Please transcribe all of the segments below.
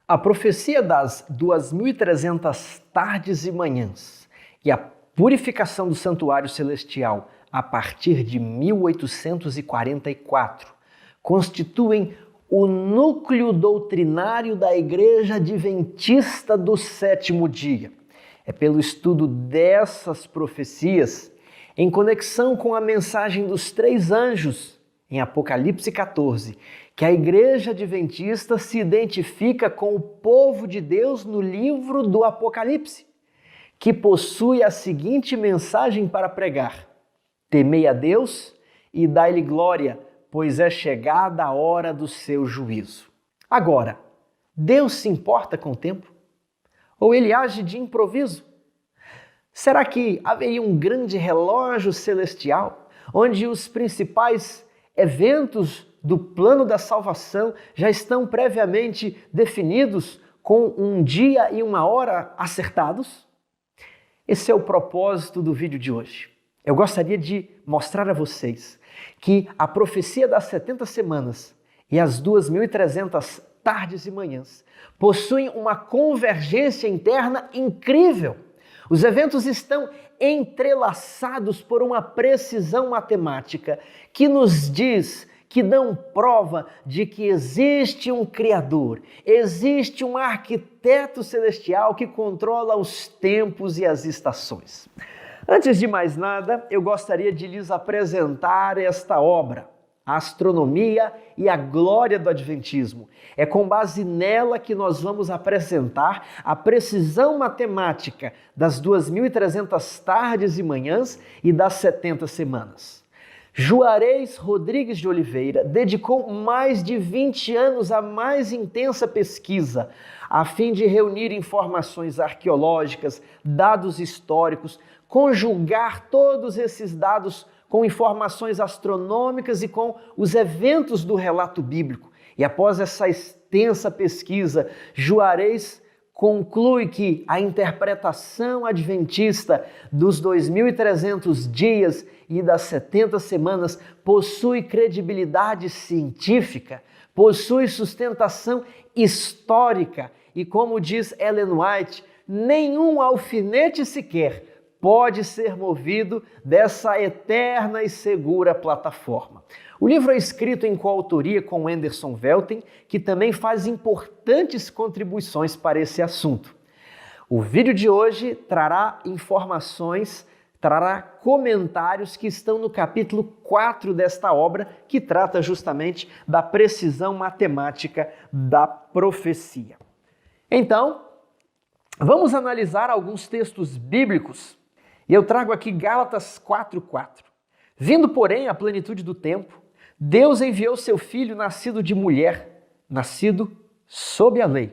A profecia das 2.300 tardes e manhãs e a purificação do santuário celestial a partir de 1844 constituem o núcleo doutrinário da Igreja Adventista do Sétimo Dia. É pelo estudo dessas profecias, em conexão com a mensagem dos três anjos, em Apocalipse 14, que a Igreja Adventista se identifica com o povo de Deus no livro do Apocalipse, que possui a seguinte mensagem para pregar: temei a Deus e dai-lhe glória, pois é chegada a hora do seu juízo. Agora, Deus se importa com o tempo? Ou ele age de improviso? Será que haveria um grande relógio celestial, onde os principais eventos do plano da salvação já estão previamente definidos com um dia e uma hora acertados? Esse é o propósito do vídeo de hoje. Eu gostaria de mostrar a vocês que a profecia das 70 semanas e as 2.300 tardes e manhãs possuem uma convergência interna incrível. Os eventos estão entrelaçados por uma precisão matemática que nos diz, que dão prova de que existe um Criador, existe um arquiteto celestial que controla os tempos e as estações. Antes de mais nada, eu gostaria de lhes apresentar esta obra, A Astronomia e a Glória do Adventismo. É com base nela que nós vamos apresentar a precisão matemática das 2.300 tardes e manhãs e das 70 semanas. Juarez Rodrigues de Oliveira dedicou mais de 20 anos à mais intensa pesquisa, a fim de reunir informações arqueológicas, dados históricos, conjugar todos esses dados com informações astronômicas e com os eventos do relato bíblico. E após essa extensa pesquisa, Juarez conclui que a interpretação adventista dos 2.300 dias e das 70 semanas possui credibilidade científica, possui sustentação histórica e, como diz Ellen White, nenhum alfinete sequer pode ser movido dessa eterna e segura plataforma. O livro é escrito em coautoria com Anderson Velten, que também faz importantes contribuições para esse assunto. O vídeo de hoje trará informações, trará comentários que estão no capítulo 4 desta obra, que trata justamente da precisão matemática da profecia. Então, vamos analisar alguns textos bíblicos. E eu trago aqui Gálatas 4:4. Vindo, porém, à plenitude do tempo, Deus enviou seu Filho nascido de mulher, nascido sob a lei.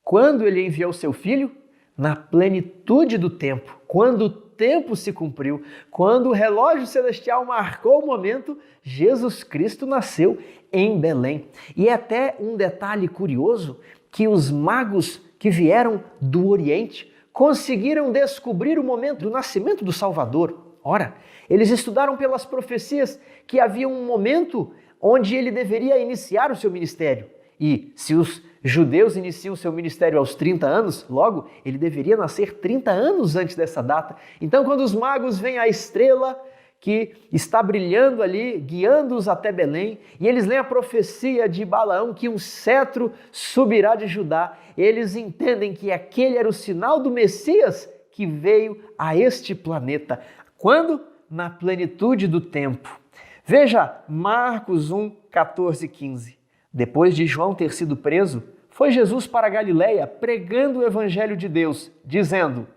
Quando ele enviou seu Filho? Na plenitude do tempo, quando o tempo se cumpriu, quando o relógio celestial marcou o momento, Jesus Cristo nasceu em Belém. E é até um detalhe curioso que os magos que vieram do Oriente conseguiram descobrir o momento do nascimento do Salvador. Ora, eles estudaram pelas profecias que havia um momento onde ele deveria iniciar o seu ministério. E se os judeus iniciam o seu ministério aos 30 anos, logo, ele deveria nascer 30 anos antes dessa data. Então, quando os magos veem a estrela que está brilhando ali, guiando-os até Belém, e eles leem a profecia de Balaão que um cetro subirá de Judá, eles entendem que aquele era o sinal do Messias que veio a este planeta. Quando? Na plenitude do tempo. Veja Marcos 1:14-15. Depois de João ter sido preso, foi Jesus para a Galileia pregando o evangelho de Deus, dizendo: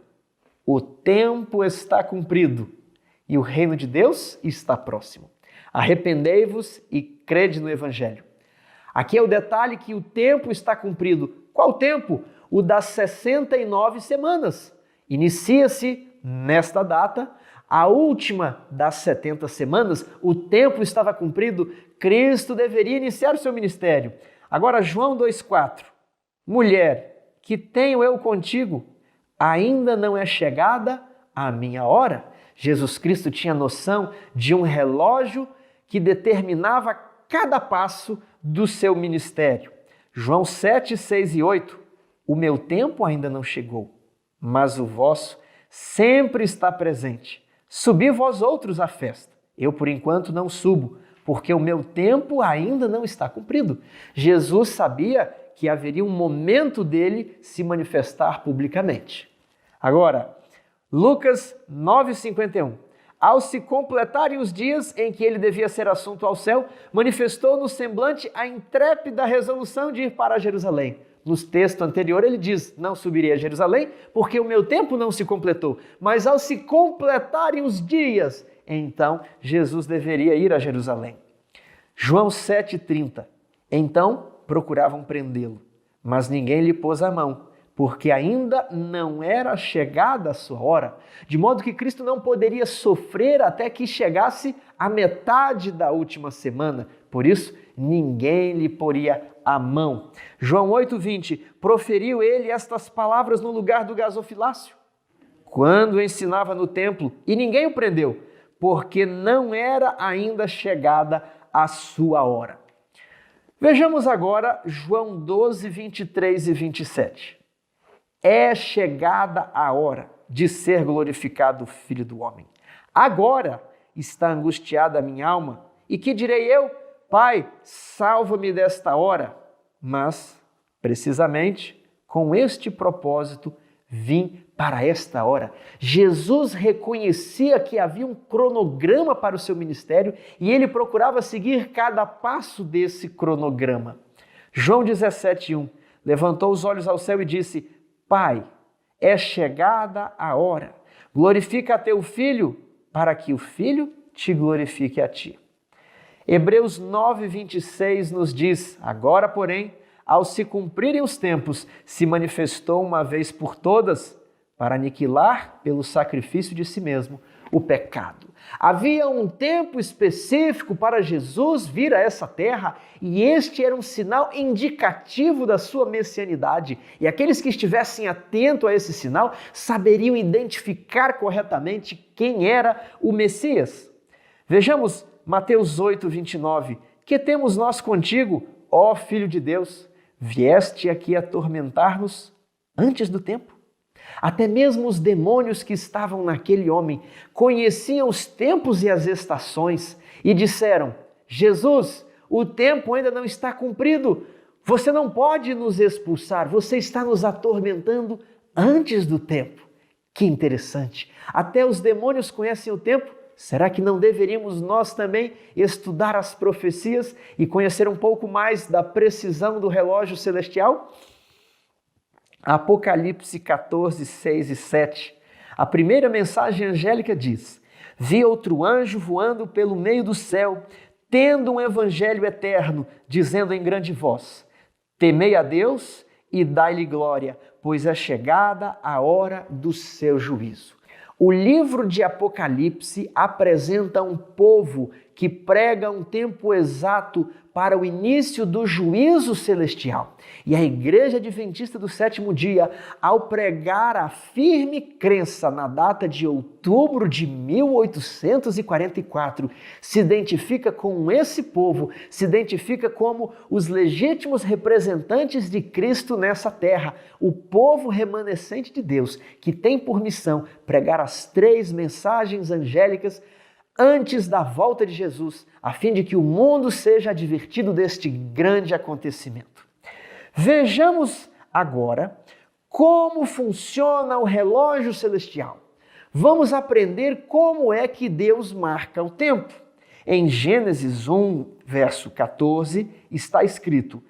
o tempo está cumprido e o reino de Deus está próximo. Arrependei-vos e crede no evangelho. Aqui é o detalhe que o tempo está cumprido. Qual tempo? O das 69 semanas. Inicia-se nesta data, a última das 70 semanas, o tempo estava cumprido, Cristo deveria iniciar o seu ministério. Agora, João 2,4. Mulher, que tenho eu contigo? Ainda não é chegada a minha hora? Jesus Cristo tinha noção de um relógio que determinava cada passo do seu ministério. João 7, 6 e 8. o meu tempo ainda não chegou, mas o vosso sempre está presente. Subi vós outros à festa. Eu, por enquanto, não subo, porque o meu tempo ainda não está cumprido. Jesus sabia que haveria um momento dele se manifestar publicamente. Agora, Lucas 9,51. Ao se completarem os dias em que ele devia ser assunto ao céu, manifestou no semblante a intrépida resolução de ir para Jerusalém. No texto anterior ele diz, não subirei a Jerusalém porque o meu tempo não se completou. Mas ao se completarem os dias, então Jesus deveria ir a Jerusalém. João 7,30. Então procuravam prendê-lo, mas ninguém lhe pôs a mão, porque ainda não era chegada a sua hora, de modo que Cristo não poderia sofrer até que chegasse a metade da última semana. Por isso, ninguém lhe poria a mão. João 8,20, proferiu ele estas palavras no lugar do gasofilácio, quando ensinava no templo, e ninguém o prendeu, porque não era ainda chegada a sua hora. Vejamos agora João 12, 23 e 27. É chegada a hora de ser glorificado o Filho do Homem. Agora está angustiada a minha alma. E que direi eu? Pai, salva-me desta hora. Mas, precisamente, com este propósito, vim para esta hora. Jesus reconhecia que havia um cronograma para o seu ministério e ele procurava seguir cada passo desse cronograma. João 17,1. Levantou os olhos ao céu e disse, Pai, é chegada a hora. Glorifica a teu Filho, para que o Filho te glorifique a ti. Hebreus 9:26 nos diz, agora, porém, ao se cumprirem os tempos, se manifestou uma vez por todas para aniquilar pelo sacrifício de si mesmo o pecado. Havia um tempo específico para Jesus vir a essa terra e este era um sinal indicativo da sua messianidade. E aqueles que estivessem atentos a esse sinal saberiam identificar corretamente quem era o Messias. Vejamos Mateus 8:29. Que temos nós contigo, ó Filho de Deus? Vieste aqui atormentar-nos antes do tempo? Até mesmo os demônios que estavam naquele homem conheciam os tempos e as estações e disseram, Jesus, o tempo ainda não está cumprido, você não pode nos expulsar, você está nos atormentando antes do tempo. Que interessante, até os demônios conhecem o tempo. Será que não deveríamos nós também estudar as profecias e conhecer um pouco mais da precisão do relógio celestial? Apocalipse 14, 6 e 7. A primeira mensagem angélica diz, vi outro anjo voando pelo meio do céu, tendo um evangelho eterno, dizendo em grande voz, temei a Deus e dai-lhe glória, pois é chegada a hora do seu juízo. O livro de Apocalipse apresenta um povo que prega um tempo exato para o início do juízo celestial. E a Igreja Adventista do Sétimo Dia, ao pregar a firme crença na data de outubro de 1844, se identifica com esse povo, se identifica como os legítimos representantes de Cristo nessa terra, o povo remanescente de Deus, que tem por missão pregar as 3 mensagens angélicas antes da volta de Jesus, a fim de que o mundo seja advertido deste grande acontecimento. Vejamos agora como funciona o relógio celestial. Vamos aprender como é que Deus marca o tempo. Em Gênesis 1, verso 14, está escrito,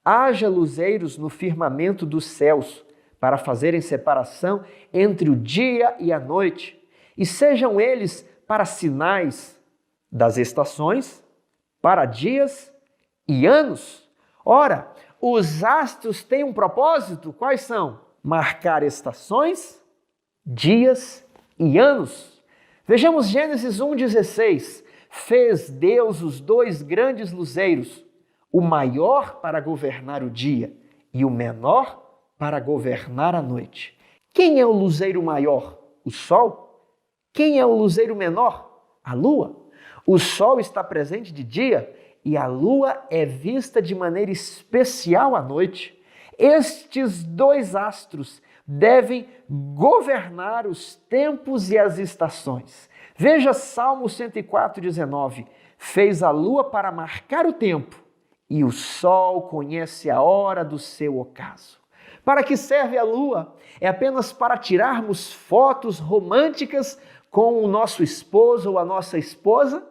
haja luzeiros no firmamento dos céus, para fazerem separação entre o dia e a noite, e sejam eles para sinais das estações, para dias e anos. Ora, os astros têm um propósito, quais são? Marcar estações, dias e anos. Vejamos Gênesis 1,16. Fez Deus os 2 grandes luzeiros, o maior para governar o dia e o menor para governar a noite. Quem é o luzeiro maior? O sol? Quem é o luzeiro menor? A lua. O sol está presente de dia e a lua é vista de maneira especial à noite. Estes dois astros devem governar os tempos e as estações. Veja Salmo 104:19. Fez a lua para marcar o tempo, e o sol conhece a hora do seu ocaso. Para que serve a lua? É apenas para tirarmos fotos românticas com o nosso esposo ou a nossa esposa?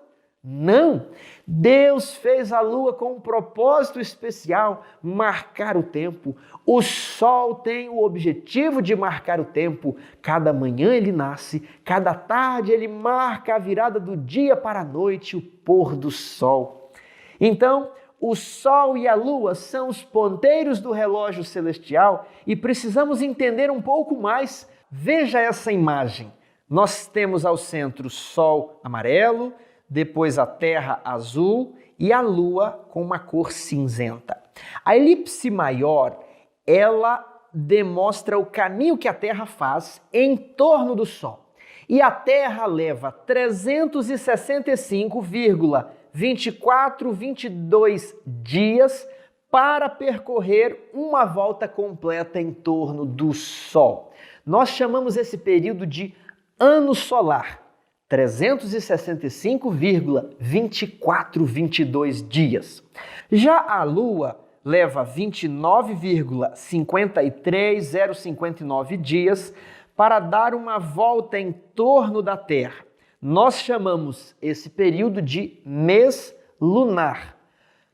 Não! Deus fez a lua com um propósito especial, marcar o tempo. O sol tem o objetivo de marcar o tempo. Cada manhã ele nasce, cada tarde ele marca a virada do dia para a noite, o pôr do sol. Então, o sol e a lua são os ponteiros do relógio celestial e precisamos entender um pouco mais. Veja essa imagem. Nós temos ao centro o sol amarelo, depois a terra azul e a lua com uma cor cinzenta. A elipse maior, ela demonstra o caminho que a terra faz em torno do sol. E a terra leva 365,2422 dias para percorrer uma volta completa em torno do sol. Nós chamamos esse período de ano solar. 365,2422 dias. Já a Lua leva 29,53059 dias para dar uma volta em torno da Terra. Nós chamamos esse período de mês lunar.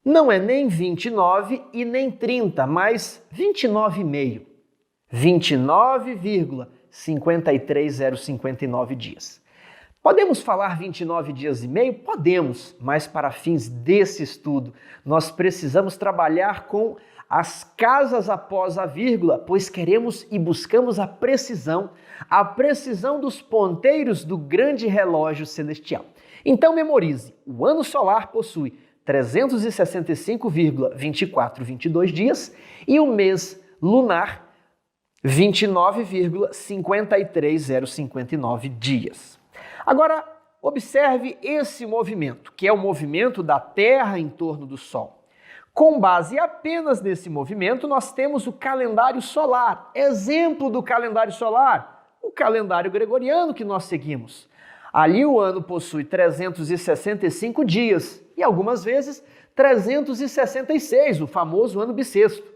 Não é nem 29 e nem 30, mas 29,5. 29,53059 dias. Podemos falar 29 dias e meio? Podemos, mas para fins desse estudo, nós precisamos trabalhar com as casas após a vírgula, pois queremos e buscamos a precisão dos ponteiros do grande relógio celestial. Então memorize, o ano solar possui 365,2422 dias e o mês lunar 29,53059 dias. Agora, observe esse movimento, que é o movimento da Terra em torno do Sol. Com base apenas nesse movimento, nós temos o calendário solar. Exemplo do calendário solar, o calendário gregoriano que nós seguimos. Ali o ano possui 365 dias e algumas vezes 366, o famoso ano bissexto.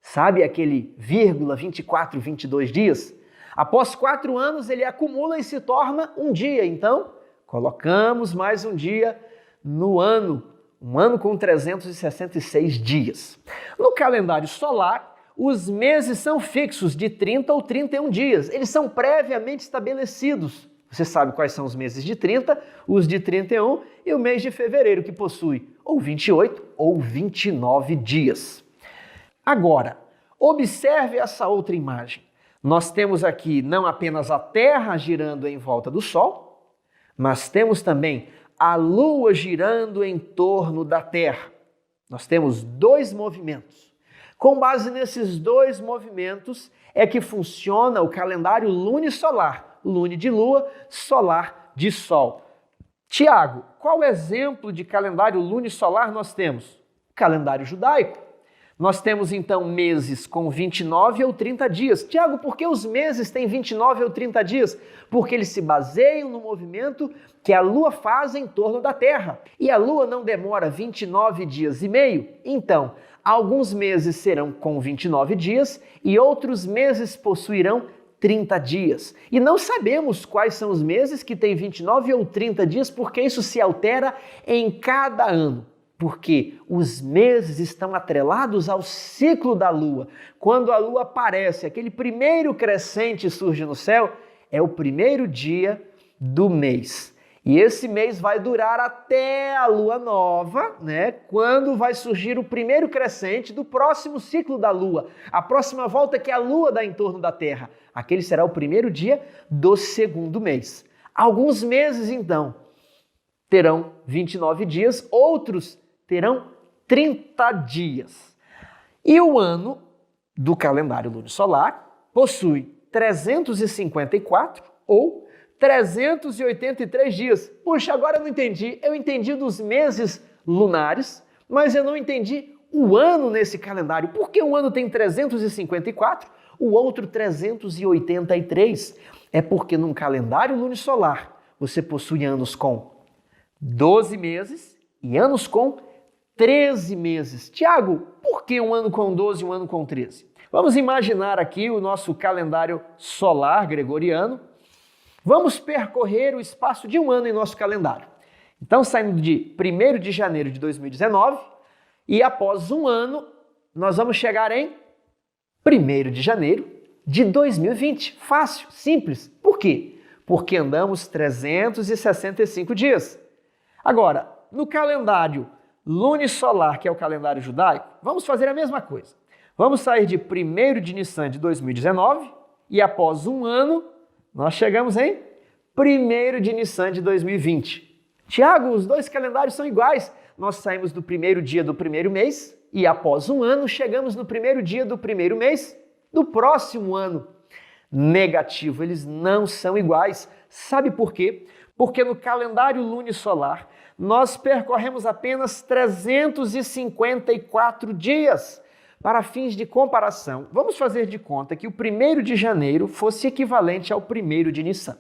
Sabe aquele 24, 22 dias? Após 4 anos, ele acumula e se torna um dia. Então, colocamos mais um dia no ano, um ano com 366 dias. No calendário solar, os meses são fixos de 30 ou 31 dias. Eles são previamente estabelecidos. Você sabe quais são os meses de 30, os de 31 e o mês de fevereiro, que possui ou 28 ou 29 dias. Agora, observe essa outra imagem. Nós temos aqui não apenas a Terra girando em volta do Sol, mas temos também a Lua girando em torno da Terra. Nós temos dois movimentos. Com base nesses dois movimentos é que funciona o calendário lunisolar, lune de Lua, solar de Sol. Tiago, qual exemplo de calendário lunisolar nós temos? O calendário judaico. Nós temos então meses com 29 ou 30 dias. Tiago, por que os meses têm 29 ou 30 dias? Porque eles se baseiam no movimento que a Lua faz em torno da Terra. E a Lua não demora 29 dias e meio. Então, alguns meses serão com 29 dias e outros meses possuirão 30 dias. E não sabemos quais são os meses que têm 29 ou 30 dias, porque isso se altera em cada ano. Porque os meses estão atrelados ao ciclo da Lua. Quando a Lua aparece, aquele primeiro crescente surge no céu, é o primeiro dia do mês. E esse mês vai durar até a Lua nova, né? Quando vai surgir o primeiro crescente do próximo ciclo da Lua. A próxima volta que a Lua dá em torno da Terra. Aquele será o primeiro dia do segundo mês. Alguns meses, então, terão 29 dias, outros terão 30 dias. E o ano do calendário lunisolar possui 354 ou 383 dias. Puxa, agora eu não entendi. Eu entendi dos meses lunares, mas eu não entendi o ano nesse calendário. Por que um ano tem 354, o outro 383? É porque num calendário lunisolar você possui anos com 12 meses e anos com 13 meses. Tiago, por que um ano com 12 e um ano com 13? Vamos imaginar aqui o nosso calendário solar gregoriano. Vamos percorrer o espaço de um ano em nosso calendário. Então, saindo de 1º de janeiro de 2019 e após um ano, nós vamos chegar em 1º de janeiro de 2020. Fácil, simples. Por quê? Porque andamos 365 dias. Agora, no calendário lunisolar, que é o calendário judaico, vamos fazer a mesma coisa. Vamos sair de 1º de Nissan de 2019 e após um ano, nós chegamos em 1º de Nissan de 2020. Tiago, os dois calendários são iguais. Nós saímos do 1º dia do 1º mês e após um ano chegamos no 1º dia do 1º mês do próximo ano. Negativo, eles não são iguais. Sabe por quê? Porque no calendário lunisolar nós percorremos apenas 354 dias. Para fins de comparação, vamos fazer de conta que o 1º de janeiro fosse equivalente ao 1º de Nissan.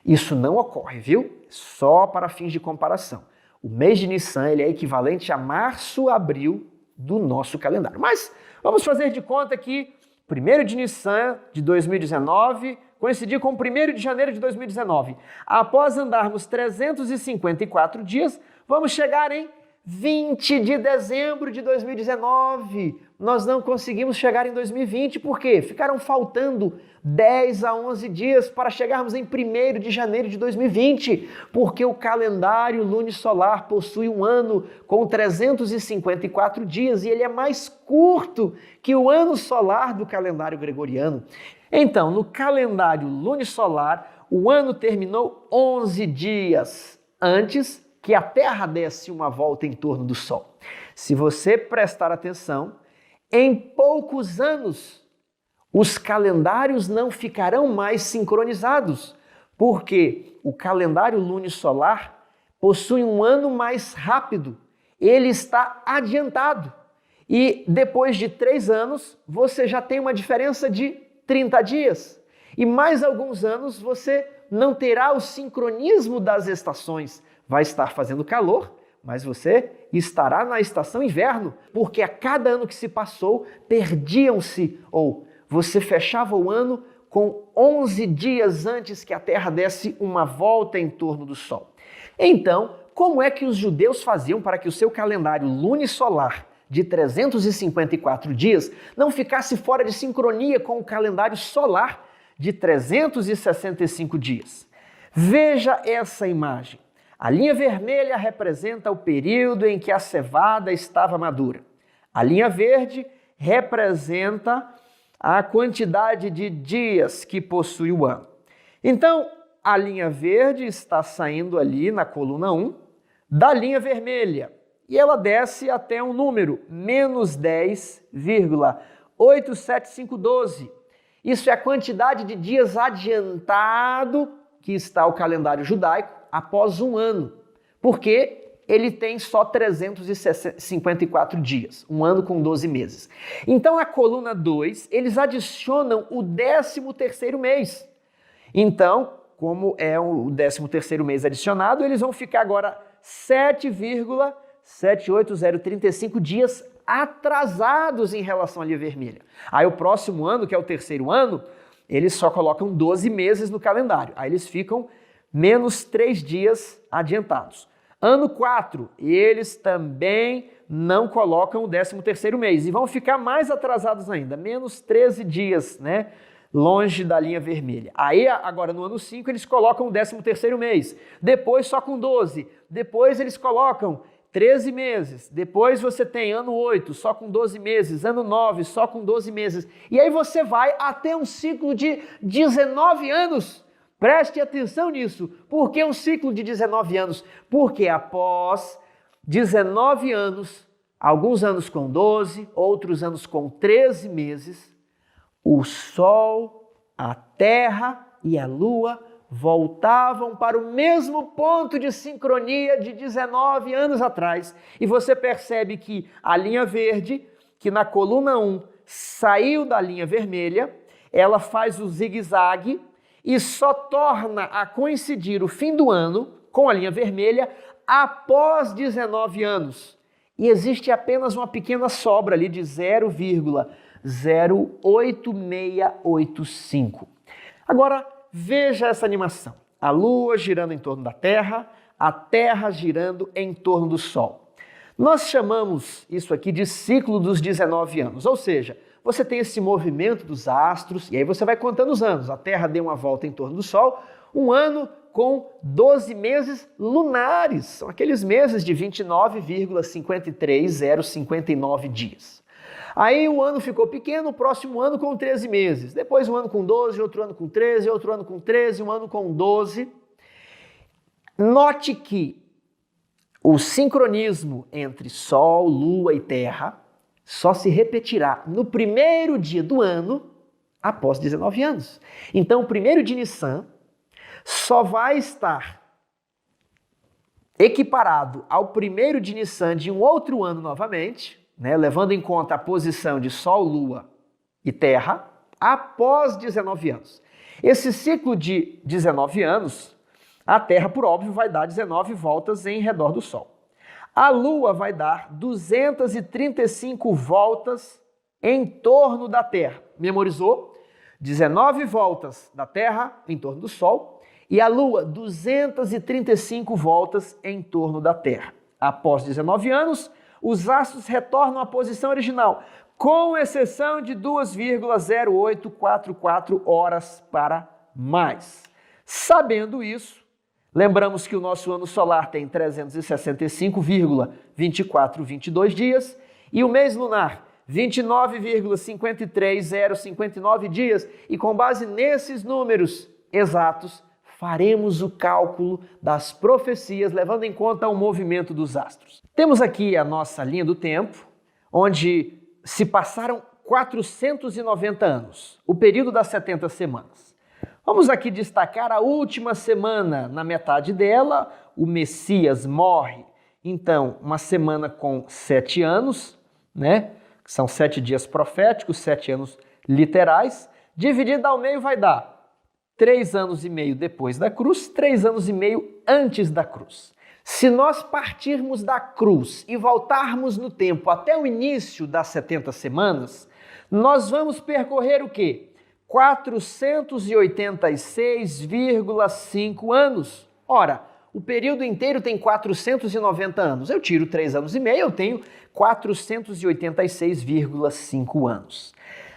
Isso não ocorre, viu? Só para fins de comparação. O mês de Nissan ele é equivalente a março, abril do nosso calendário. Mas vamos fazer de conta que 1º de Nissan de 2019 coincidir com o 1º de janeiro de 2019. Após andarmos 354 dias, vamos chegar em 20 de dezembro de 2019. Nós não conseguimos chegar em 2020, por quê? Ficaram faltando 10 a 11 dias para chegarmos em 1º de janeiro de 2020, porque o calendário lunisolar possui um ano com 354 dias e ele é mais curto que o ano solar do calendário gregoriano. Então, no calendário lunisolar, o ano terminou 11 dias antes que a Terra desse uma volta em torno do Sol. Se você prestar atenção, em poucos anos, os calendários não ficarão mais sincronizados, porque o calendário lunisolar possui um ano mais rápido, ele está adiantado. E depois de 3 anos, você já tem uma diferença de 30 dias. E mais alguns anos você não terá o sincronismo das estações. Vai estar fazendo calor, mas você estará na estação inverno, porque a cada ano que se passou, perdiam-se, ou você fechava o ano com 11 dias antes que a Terra desse uma volta em torno do Sol. Então, como é que os judeus faziam para que o seu calendário lunisolar de 354 dias não ficasse fora de sincronia com o calendário solar de 365 dias? Veja essa imagem. A linha vermelha representa o período em que a cevada estava madura. A linha verde representa a quantidade de dias que possui o ano. Então, a linha verde está saindo ali na coluna 1 da linha vermelha e ela desce até um número, menos 10,87512. Isso é a quantidade de dias adiantado que está o calendário judaico após um ano, porque ele tem só 354 dias, um ano com 12 meses. Então, na coluna 2, eles adicionam o 13º mês. Então, como é o 13º mês adicionado, eles vão ficar agora 7,78035 dias atrasados em relação à linha vermelha. Aí o próximo ano, que é o 3º ano, eles só colocam 12 meses no calendário. Aí eles ficam menos 3 dias adiantados. Ano 4, eles também não colocam o 13º mês e vão ficar mais atrasados ainda, menos 13 dias, né? Longe da linha vermelha. Aí, agora no ano 5, eles colocam o 13º mês, depois só com 12, depois eles colocam 13 meses, depois você tem ano 8, só com 12 meses, ano 9, só com 12 meses, e aí você vai até um ciclo de 19 anos. Preste atenção nisso. Por que um ciclo de 19 anos? Porque após 19 anos, alguns anos com 12, outros anos com 13 meses, o Sol, a Terra e a Lua voltavam para o mesmo ponto de sincronia de 19 anos atrás. E você percebe que a linha verde, que na coluna 1 saiu da linha vermelha, ela faz o zigue-zague e só torna a coincidir o fim do ano com a linha vermelha após 19 anos. E existe apenas uma pequena sobra ali de 0,08685. Agora, veja essa animação. A Lua girando em torno da Terra, a Terra girando em torno do Sol. Nós chamamos isso aqui de ciclo dos 19 anos, ou seja, você tem esse movimento dos astros, e aí você vai contando os anos. A Terra deu uma volta em torno do Sol, um ano com 12 meses lunares. São aqueles meses de 29,53059 dias. Aí o ano ficou pequeno, o próximo ano com 13 meses. Depois um ano com 12, outro ano com 13, outro ano com 13, um ano com 12. Note que o sincronismo entre Sol, Lua e Terra só se repetirá no primeiro dia do ano após 19 anos. Então, o primeiro de Nissan só vai estar equiparado ao primeiro de Nissan de um outro ano novamente, né, levando em conta a posição de Sol, Lua e Terra, após 19 anos. Esse ciclo de 19 anos, a Terra, por óbvio, vai dar 19 voltas em redor do Sol. A Lua vai dar 235 voltas em torno da Terra. Memorizou? 19 voltas da Terra em torno do Sol e a Lua 235 voltas em torno da Terra. Após 19 anos, os astros retornam à posição original, com exceção de 2,0844 horas para mais. Sabendo isso, lembramos que o nosso ano solar tem 365,2422 dias e o mês lunar 29,53059 dias. E com base nesses números exatos, faremos o cálculo das profecias, levando em conta o movimento dos astros. Temos aqui a nossa linha do tempo, onde se passaram 490 anos, o período das 70 semanas. Vamos aqui destacar a última semana. Na metade dela, o Messias morre. Então, uma semana com 7 anos, né? Que são 7 dias proféticos, 7 anos literais. Dividida ao meio vai dar 3 anos e meio depois da cruz, 3 anos e meio antes da cruz. Se nós partirmos da cruz e voltarmos no tempo até o início das 70 semanas, nós vamos percorrer o quê? 486,5 anos. Ora, o período inteiro tem 490 anos. Eu tiro 3 anos e meio, eu tenho 486,5 anos.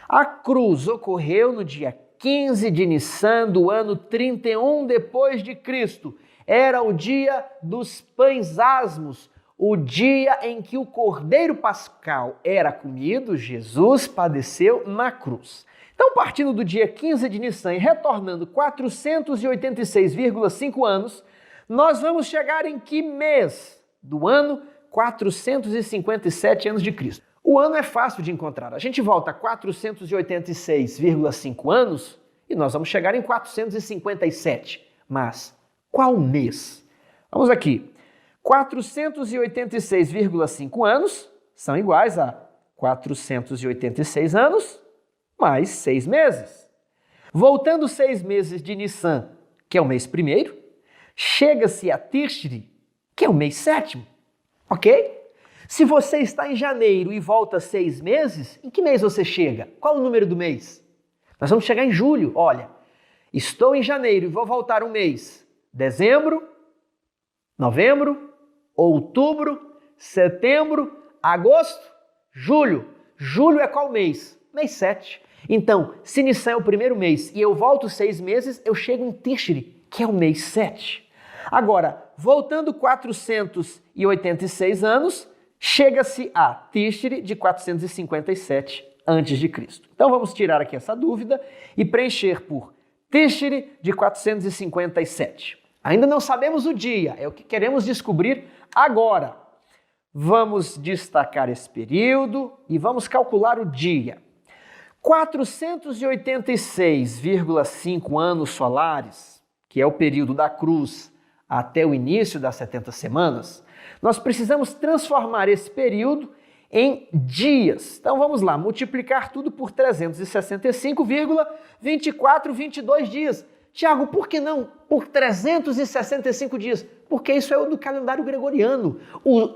A cruz ocorreu no dia 15 de Nissan do ano 31 depois de Cristo. Era o dia dos pães asmos, o dia em que o Cordeiro Pascal era comido. Jesus padeceu na cruz. Então, partindo do dia 15 de Nissan e retornando 486,5 anos, nós vamos chegar em que mês do ano? 457 anos de Cristo. O ano é fácil de encontrar. A gente volta 486,5 anos e nós vamos chegar em 457. Mas qual mês? Vamos aqui. 486,5 anos são iguais a 486 anos mais 6 meses. Voltando 6 meses de Nissan, que é o mês primeiro, chega-se a Tishri, que é o mês sétimo. Ok? Se você está em janeiro e volta 6 meses, em que mês você chega? Qual o número do mês? Nós vamos chegar em julho. Olha, estou em janeiro e vou voltar um mês. Dezembro, novembro, outubro, setembro, agosto, julho. Julho é qual mês? Mês 7. Então, se Nissan é o primeiro mês e eu volto 6 meses, eu chego em Tishri, que é o mês 7. Agora, voltando 486 anos, chega-se a Tishri de 457 a.C. Então vamos tirar aqui essa dúvida e preencher por Tishri de 457. Ainda não sabemos o dia, é o que queremos descobrir agora. Vamos destacar esse período e vamos calcular o dia. 486,5 anos solares, que é o período da cruz até o início das 70 semanas, nós precisamos transformar esse período em dias. Então vamos lá, multiplicar tudo por 365,2422 dias. Tiago, por que não por 365 dias? Porque isso é o do calendário gregoriano.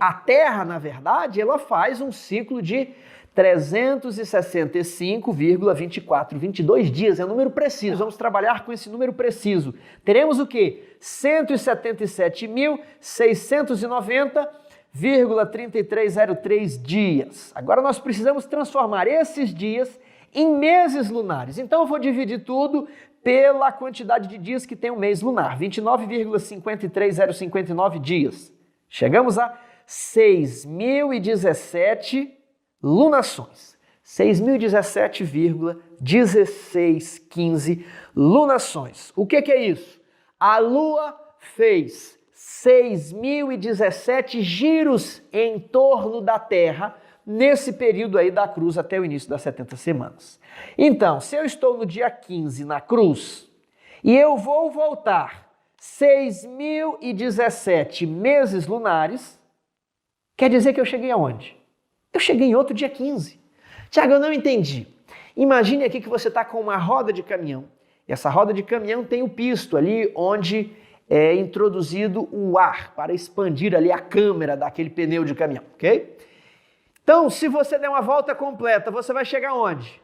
A Terra, na verdade, ela faz um ciclo de 365,2422 dias. É um número preciso. Vamos trabalhar com esse número preciso. Teremos o quê? 177.690,3303 dias. Agora nós precisamos transformar esses dias em meses lunares. Então eu vou dividir tudo pela quantidade de dias que tem um mês lunar, 29,53059 dias. Chegamos a 6.017 lunações. 6.017,1615 lunações. O que é isso? A Lua fez 6.017 giros em torno da Terra nesse período aí da cruz até o início das 70 semanas. Então, se eu estou no dia 15 na cruz e eu vou voltar 6.017 meses lunares, quer dizer que eu cheguei aonde? Eu cheguei em outro dia 15. Tiago, eu não entendi. Imagine aqui que você está com uma roda de caminhão. E essa roda de caminhão tem o pisto ali onde é introduzido o ar para expandir ali a câmera daquele pneu de caminhão, ok? Então, se você der uma volta completa, você vai chegar onde?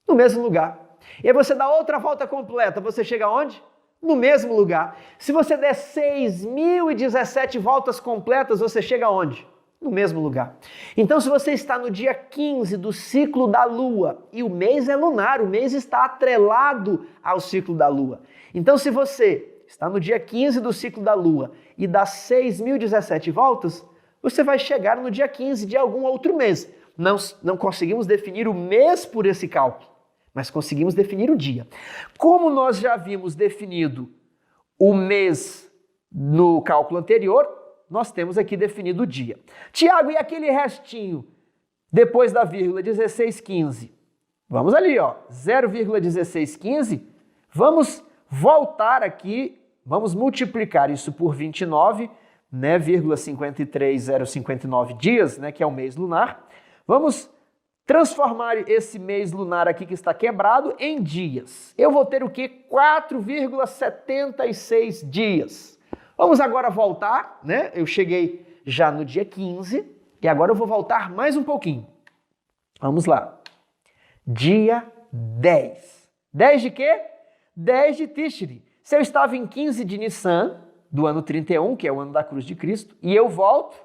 No mesmo lugar. E aí você dá outra volta completa, você chega onde? No mesmo lugar. Se você der 6.017 voltas completas, você chega onde? No mesmo lugar. Então, se você está no dia 15 do ciclo da Lua, e o mês é lunar, o mês está atrelado ao ciclo da Lua. Então, se você está no dia 15 do ciclo da Lua e dá 6.017 voltas, você vai chegar no dia 15 de algum outro mês. Não conseguimos definir o mês por esse cálculo, mas conseguimos definir o dia. Como nós já havíamos definido o mês no cálculo anterior, nós temos aqui definido o dia. Tiago, e aquele restinho depois da vírgula 1615? Vamos ali, ó, 0,1615. Vamos voltar aqui, vamos multiplicar isso por 29, né, 0,53059 dias, né, que é o mês lunar. Vamos transformar esse mês lunar aqui que está quebrado em dias. Eu vou ter o quê? 4,76 dias. Vamos agora voltar, né? Eu cheguei já no dia 15 e agora eu vou voltar mais um pouquinho. Vamos lá. Dia 10. 10 de quê? 10 de Tishri. Se eu estava em 15 de Nissan, do ano 31, que é o ano da cruz de Cristo, e eu volto,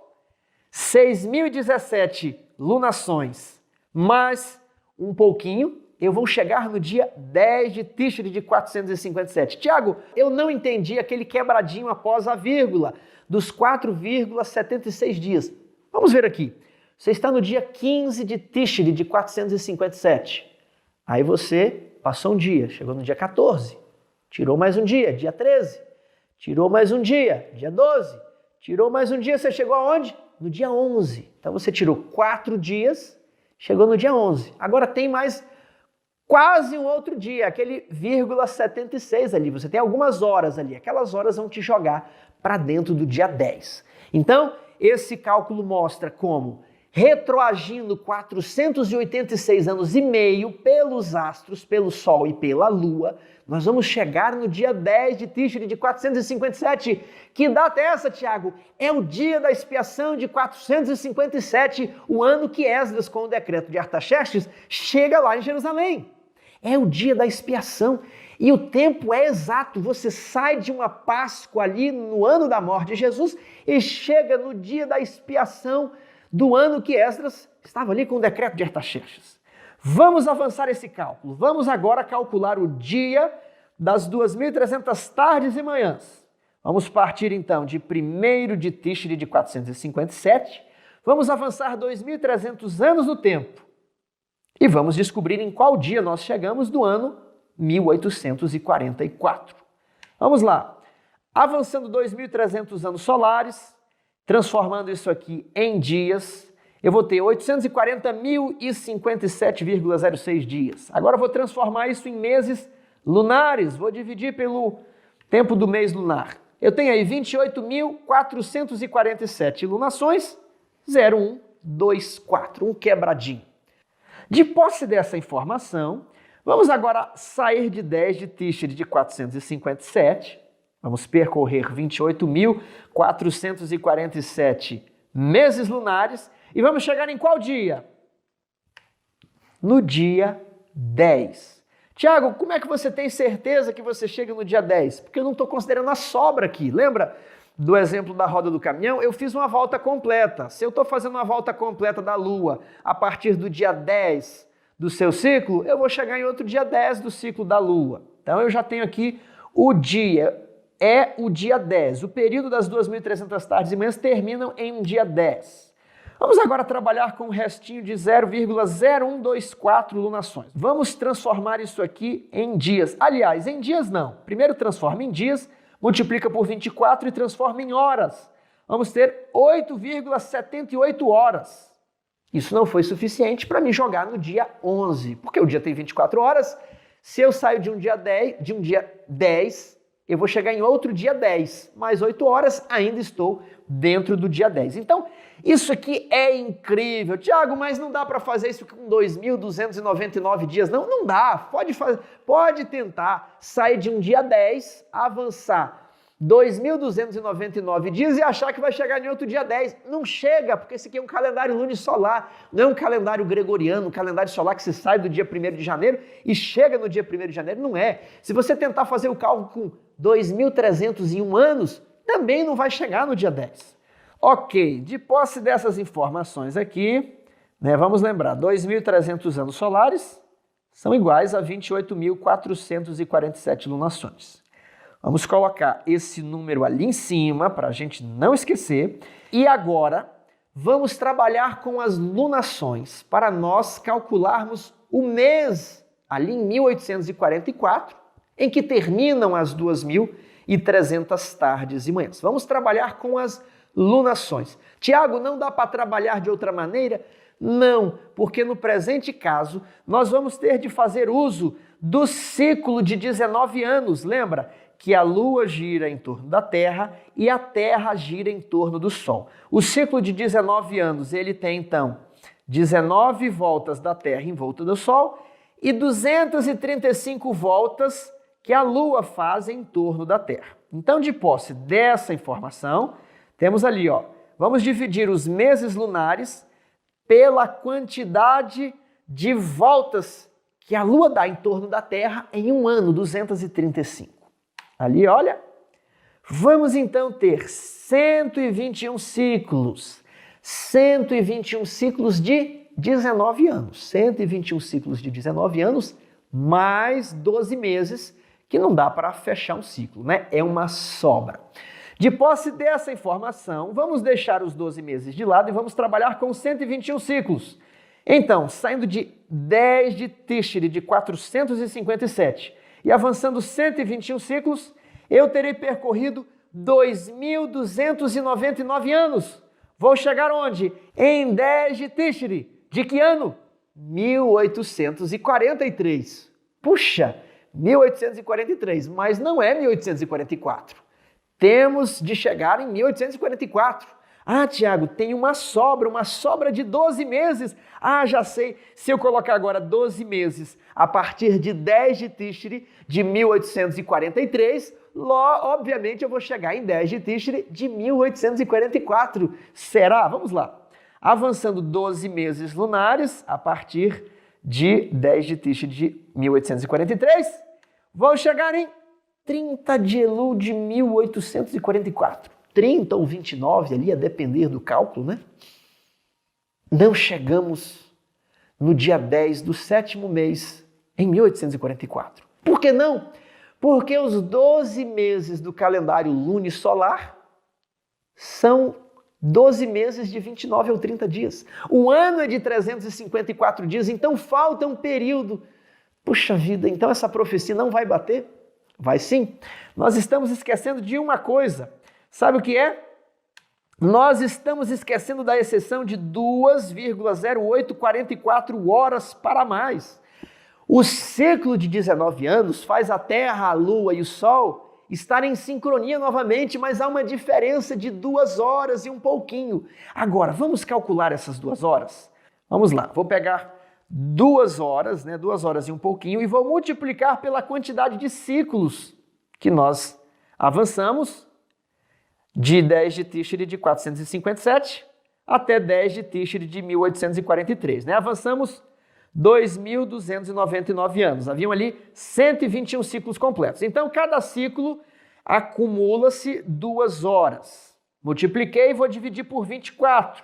6.017 lunações, mais um pouquinho, eu vou chegar no dia 10 de Tishri de 457. Tiago, eu não entendi aquele quebradinho após a vírgula dos 4,76 dias. Vamos ver aqui. Você está no dia 15 de Tishri de 457. Aí você passou um dia, chegou no dia 14, tirou mais um dia, dia 13. Tirou mais um dia, dia 12. Tirou mais um dia, você chegou aonde? No dia 11. Então você tirou 4 dias, chegou no dia 11. Agora tem mais quase um outro dia, aquele 0,76 ali. Você tem algumas horas ali. Aquelas horas vão te jogar para dentro do dia 10. Então, esse cálculo mostra como, retroagindo 486 anos e meio pelos astros, pelo Sol e pela Lua, nós vamos chegar no dia 10 de Tishri de 457. Que data é essa, Tiago? É o dia da expiação de 457, o ano que Esdras, com o decreto de Artaxerxes, chega lá em Jerusalém. É o dia da expiação. E o tempo é exato. Você sai de uma Páscoa ali no ano da morte de Jesus e chega no dia da expiação do ano que Esdras estava ali com o decreto de Artaxerxes. Vamos avançar esse cálculo. Vamos agora calcular o dia das 2.300 tardes e manhãs. Vamos partir então de 1º de Tishri de 457. Vamos avançar 2.300 anos no tempo. E vamos descobrir em qual dia nós chegamos do ano 1844. Vamos lá. Avançando 2.300 anos solares, transformando isso aqui em dias, eu vou ter 840.057,06 dias. Agora eu vou transformar isso em meses lunares. Vou dividir pelo Tempo do mês lunar. Eu tenho aí 28.447 lunações, 0124, um quebradinho. De posse dessa informação, vamos agora sair de 10 de Tíxeri de 457, vamos percorrer 28.447 meses lunares e vamos chegar em qual dia? No dia 10. Tiago, como é que você tem certeza que você chega no dia 10? Porque eu não estou considerando a sobra aqui. Lembra do exemplo da roda do caminhão? Eu fiz uma volta completa. Se eu estou fazendo uma volta completa da Lua a partir do dia 10 do seu ciclo, eu vou chegar em outro dia 10 do ciclo da Lua. Então eu já tenho aqui o dia, é o dia 10. O período das 2.300 tardes e manhãs terminam em um dia 10. Vamos agora trabalhar com um restinho de 0,0124 lunações. Vamos transformar isso aqui em dias. Aliás, em dias não. Primeiro transforma em dias, multiplica por 24 e transforma em horas. Vamos ter 8,78 horas. Isso não foi suficiente para me jogar no dia 11, porque o dia tem 24 horas. Se eu saio de um dia 10, eu vou chegar em outro dia 10. Mais 8 horas, ainda estou dentro do dia 10. Então, isso aqui é incrível. Tiago, mas não dá para fazer isso com 2.299 dias. Não, não dá. Pode tentar sair de um dia 10, avançar 2.299 dias e achar que vai chegar em outro dia 10. Não chega, porque esse aqui é um calendário lunisolar, não é um calendário gregoriano, um calendário solar que se sai do dia 1º de janeiro e chega no dia 1º de janeiro. Não é. Se você tentar fazer o cálculo com 2.301 anos, também não vai chegar no dia 10. Ok, de posse dessas informações aqui, vamos lembrar, 2.300 anos solares são iguais a 28.447 lunações. Vamos colocar esse número ali em cima para a gente não esquecer. E agora vamos trabalhar com as lunações para nós calcularmos o mês ali em 1844, em que terminam as 2.300 tardes e manhãs. Vamos trabalhar com as lunações. Tiago, não dá para trabalhar de outra maneira? Não, porque no presente caso nós vamos ter de fazer uso do ciclo de 19 anos. Lembra que a Lua gira em torno da Terra e a Terra gira em torno do Sol. O ciclo de 19 anos, ele tem então 19 voltas da Terra em volta do Sol e 235 voltas que a Lua faz em torno da Terra. Então, de posse dessa informação, temos ali, vamos dividir os meses lunares pela quantidade de voltas que a Lua dá em torno da Terra em um ano, 235. Ali, olha, vamos então ter 121 ciclos. 121 ciclos de 19 anos. 121 ciclos de 19 anos, mais 12 meses, que não dá para fechar um ciclo, né? É uma sobra. De posse dessa informação, vamos deixar os 12 meses de lado e vamos trabalhar com 121 ciclos. Então, saindo de 10 de Tíxeri de 457 e avançando 121 ciclos, eu terei percorrido 2.299 anos. Vou chegar onde? Em 10 de Tíxeri. De que ano? 1843. Puxa, 1843, mas não é 1844. Temos de chegar em 1844. Ah, Tiago, tem uma sobra de 12 meses. Ah, já sei, se eu colocar agora 12 meses a partir de 10 de Tíxeri de 1843, obviamente eu vou chegar em 10 de Tíxeri de 1844. Será? Vamos lá. Avançando 12 meses lunares a partir de 10 de Tíxeri de 1843, vou chegar em 30 de Elul de 1844. 30 ou 29 ali, a depender do cálculo, né? Não chegamos no dia 10 do 7º mês em 1844. Por que não? Porque os 12 meses do calendário lunisolar são 12 meses de 29 ou 30 dias. O ano é de 354 dias, então falta um período. Puxa vida, então essa profecia não vai bater? Vai sim. Nós estamos esquecendo de uma coisa. Sabe o que é? Nós estamos esquecendo da exceção de 2,0844 horas para mais. O ciclo de 19 anos faz a Terra, a Lua e o Sol estar em sincronia novamente, mas há uma diferença de 2 horas e um pouquinho. Agora, vamos calcular essas 2 horas? Vamos lá, vou pegar 2 horas, 2 horas e um pouquinho, e vou multiplicar pela quantidade de ciclos que nós avançamos de 10 de Tishri de 457 até 10 de Tishri de 1843. Avançamos 2.299 anos. Haviam ali 121 ciclos completos. Então, cada ciclo acumula-se 2 horas. Multipliquei e vou dividir por 24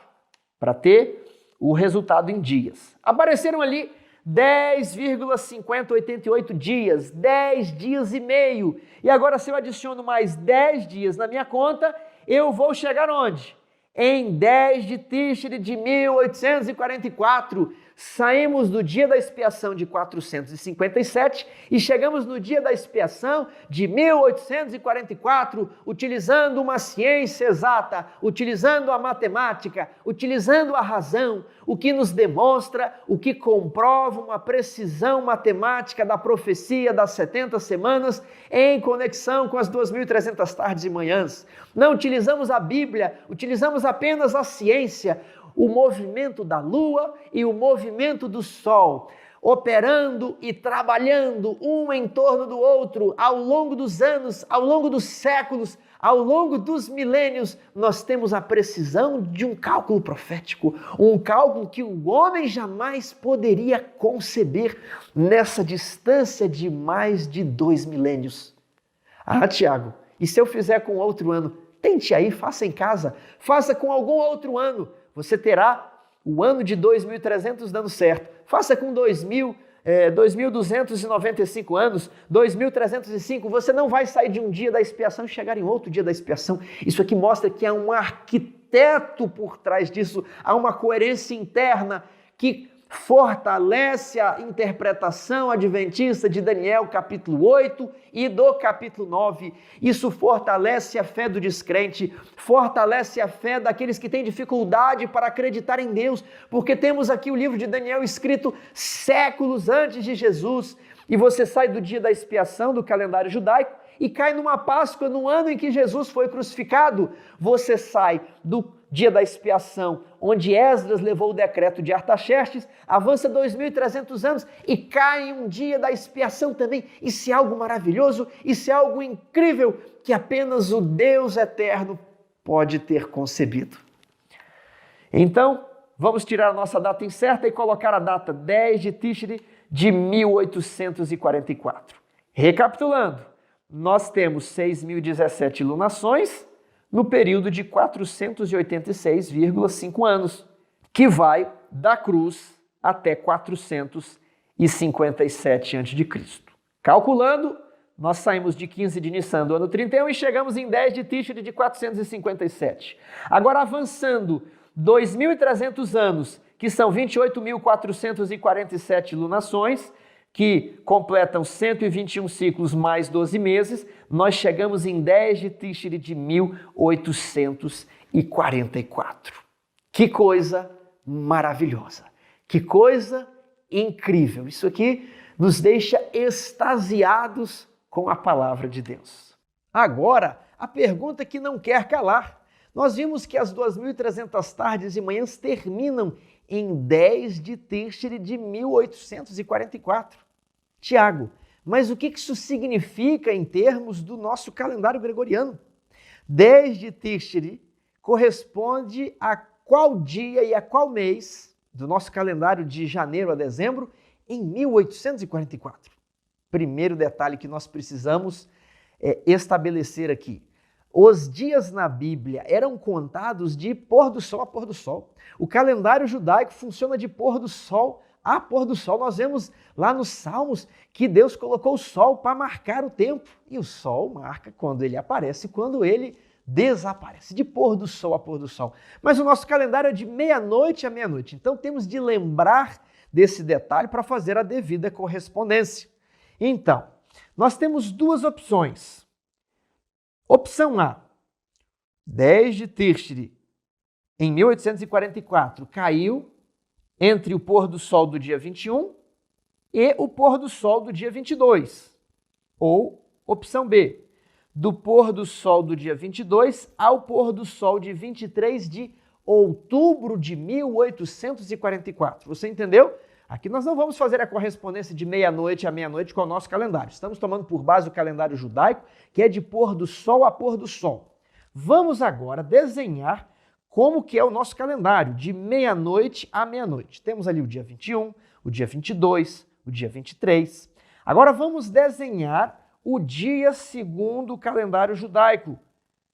para ter o resultado em dias. Apareceram ali 10,5088 dias, 10 dias e meio. E agora, se eu adiciono mais 10 dias na minha conta, eu vou chegar onde? Em 10 de Tishri de 1844, saímos do dia da expiação de 457 e chegamos no dia da expiação de 1844, utilizando uma ciência exata, utilizando a matemática, utilizando a razão, o que nos demonstra, o que comprova uma precisão matemática da profecia das 70 semanas em conexão com as 2.300 tardes e manhãs. Não utilizamos a Bíblia, utilizamos apenas a ciência, o movimento da lua e o movimento do sol, operando e trabalhando um em torno do outro ao longo dos anos, ao longo dos séculos, ao longo dos milênios. Nós temos a precisão de um cálculo profético, um cálculo que o homem jamais poderia conceber nessa distância de mais de 2 milênios. Ah, Tiago, e se eu fizer com outro ano? Tente aí, faça em casa, faça com algum outro ano. Você terá o ano de 2.300 dando certo. Faça com 2.295 anos, 2.305. Você não vai sair de um dia da expiação e chegar em outro dia da expiação. Isso aqui mostra que há um arquiteto por trás disso, há uma coerência interna que fortalece a interpretação adventista de Daniel capítulo 8 e do capítulo 9. Isso fortalece a fé do descrente, fortalece a fé daqueles que têm dificuldade para acreditar em Deus, porque temos aqui o livro de Daniel escrito séculos antes de Jesus, e você sai do dia da expiação do calendário judaico e cai numa Páscoa no ano em que Jesus foi crucificado. Você sai do dia da expiação, onde Esdras levou o decreto de Artaxerxes, avança 2.300 anos e cai em um dia da expiação também. Isso é algo maravilhoso, isso é algo incrível que apenas o Deus eterno pode ter concebido. Então, vamos tirar a nossa data incerta e colocar a data 10 de Tishri de 1844. Recapitulando, nós temos 6.017 lunações no período de 486,5 anos, que vai da cruz até 457 a.C. Calculando, nós saímos de 15 de Nissan do ano 31 e chegamos em 10 de Tishri de 457. Agora, avançando 2.300 anos, que são 28.447 lunações, que completam 121 ciclos mais 12 meses, nós chegamos em 10 de Tishri de 1844. Que coisa maravilhosa, que coisa incrível. Isso aqui nos deixa extasiados com a palavra de Deus. Agora, a pergunta que não quer calar. Nós vimos que as 2.300 tardes e manhãs terminam em 10 de Tishri de 1844. Tiago, mas o que isso significa em termos do nosso calendário gregoriano? 10 de Tishri corresponde a qual dia e a qual mês do nosso calendário de janeiro a dezembro em 1844? Primeiro detalhe que nós precisamos estabelecer aqui. Os dias na Bíblia eram contados de pôr do sol a pôr do sol. O calendário judaico funciona de pôr do sol a pôr do sol. Nós vemos lá nos Salmos que Deus colocou o sol para marcar o tempo. E o sol marca quando ele aparece e quando ele desaparece, de pôr do sol a pôr do sol. Mas o nosso calendário é de meia-noite a meia-noite. Então temos de lembrar desse detalhe para fazer a devida correspondência. Então, nós temos duas opções. Opção A, 10 de Tishri, em 1844, caiu entre o pôr do sol do dia 21 e o pôr do sol do dia 22. Ou, opção B, do pôr do sol do dia 22 ao pôr do sol de 23 de outubro de 1844. Você entendeu? Aqui nós não vamos fazer a correspondência de meia-noite a meia-noite com o nosso calendário. Estamos tomando por base o calendário judaico, que é de pôr do sol a pôr do sol. Vamos agora desenhar como que é o nosso calendário, de meia-noite a meia-noite. Temos ali o dia 21, o dia 22, o dia 23. Agora vamos desenhar o dia segundo o calendário judaico,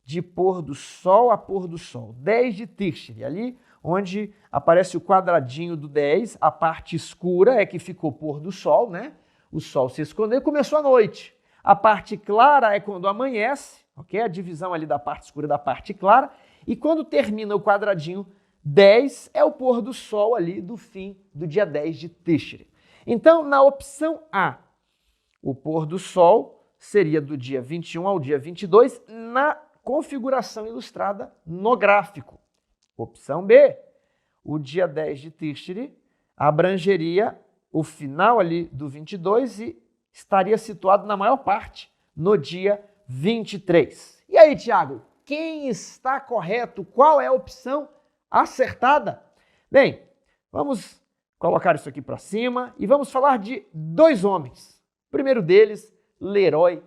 de pôr do sol a pôr do sol. 10 de Tishri, ali onde aparece o quadradinho do 10, a parte escura é que ficou pôr do sol, né? O sol se escondeu e começou a noite. A parte clara é quando amanhece, ok? A divisão ali da parte escura e da parte clara. E quando termina o quadradinho 10, é o pôr do sol ali do fim do dia 10 de Tishri. Então, na opção A, o pôr do sol seria do dia 21 ao dia 22 na configuração ilustrada no gráfico. Opção B, o dia 10 de Tishri abrangeria o final ali do 22 e estaria situado na maior parte no dia 23. E aí, Tiago, quem está correto? Qual é a opção acertada? Bem, vamos colocar isso aqui para cima e vamos falar de dois homens. O primeiro deles, Leroy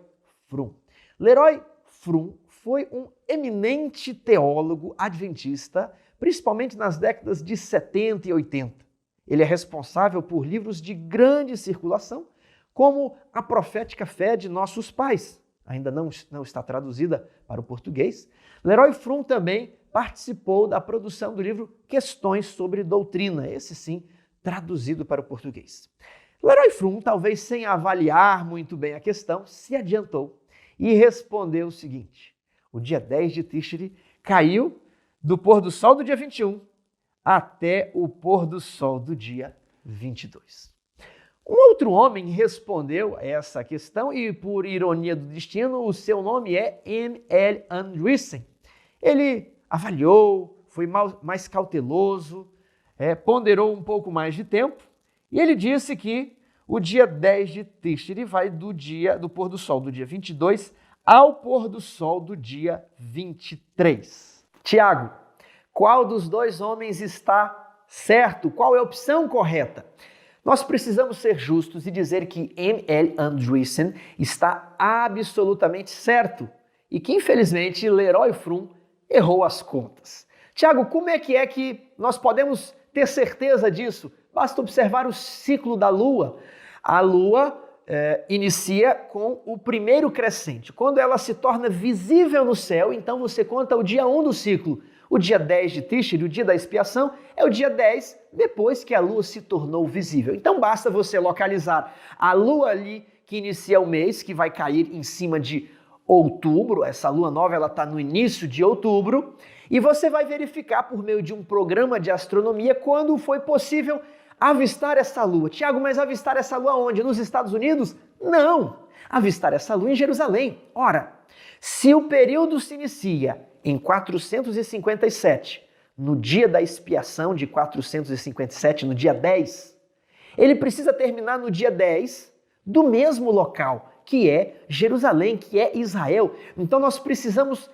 Frum. Leroy Frum foi um eminente teólogo adventista, principalmente nas décadas de 70 e 80. Ele é responsável por livros de grande circulação, como A Profética Fé de Nossos Pais. Ainda não está traduzida para o português. Leroy Frum também participou da produção do livro Questões sobre Doutrina, esse sim, traduzido para o português. Leroy Frum, talvez sem avaliar muito bem a questão, se adiantou e respondeu o seguinte: o dia 10 de Tishri caiu do pôr do sol do dia 21 até o pôr do sol do dia 22. Um outro homem respondeu a essa questão e, por ironia do destino, o seu nome é M.L. Andreessen. Ele avaliou, foi mais cauteloso, ponderou um pouco mais de tempo e ele disse que o dia 10 de Tishri vai do pôr do sol do dia 22 ao pôr do sol do dia 23. Tiago, qual dos dois homens está certo? Qual é a opção correta? Nós precisamos ser justos e dizer que M.L. Andreessen está absolutamente certo e que, infelizmente, Leroy Frum errou as contas. Tiago, como é que nós podemos ter certeza disso? Basta observar o ciclo da Lua. A Lua inicia com o primeiro crescente. Quando ela se torna visível no céu, então você conta o dia 1 do ciclo. O dia 10 de Tishri, o dia da expiação, é o dia 10 depois que a Lua se tornou visível. Então basta você localizar a Lua ali que inicia o mês, que vai cair em cima de outubro. Essa Lua nova está no início de outubro. E você vai verificar por meio de um programa de astronomia quando foi possível avistar essa Lua. Tiago, mas avistar essa Lua onde? Nos Estados Unidos? Não! Avistar essa Lua em Jerusalém. Ora, se o período se inicia em 457, no dia da expiação de 457, no dia 10, ele precisa terminar no dia 10 do mesmo local, que é Jerusalém, que é Israel. Então nós precisamos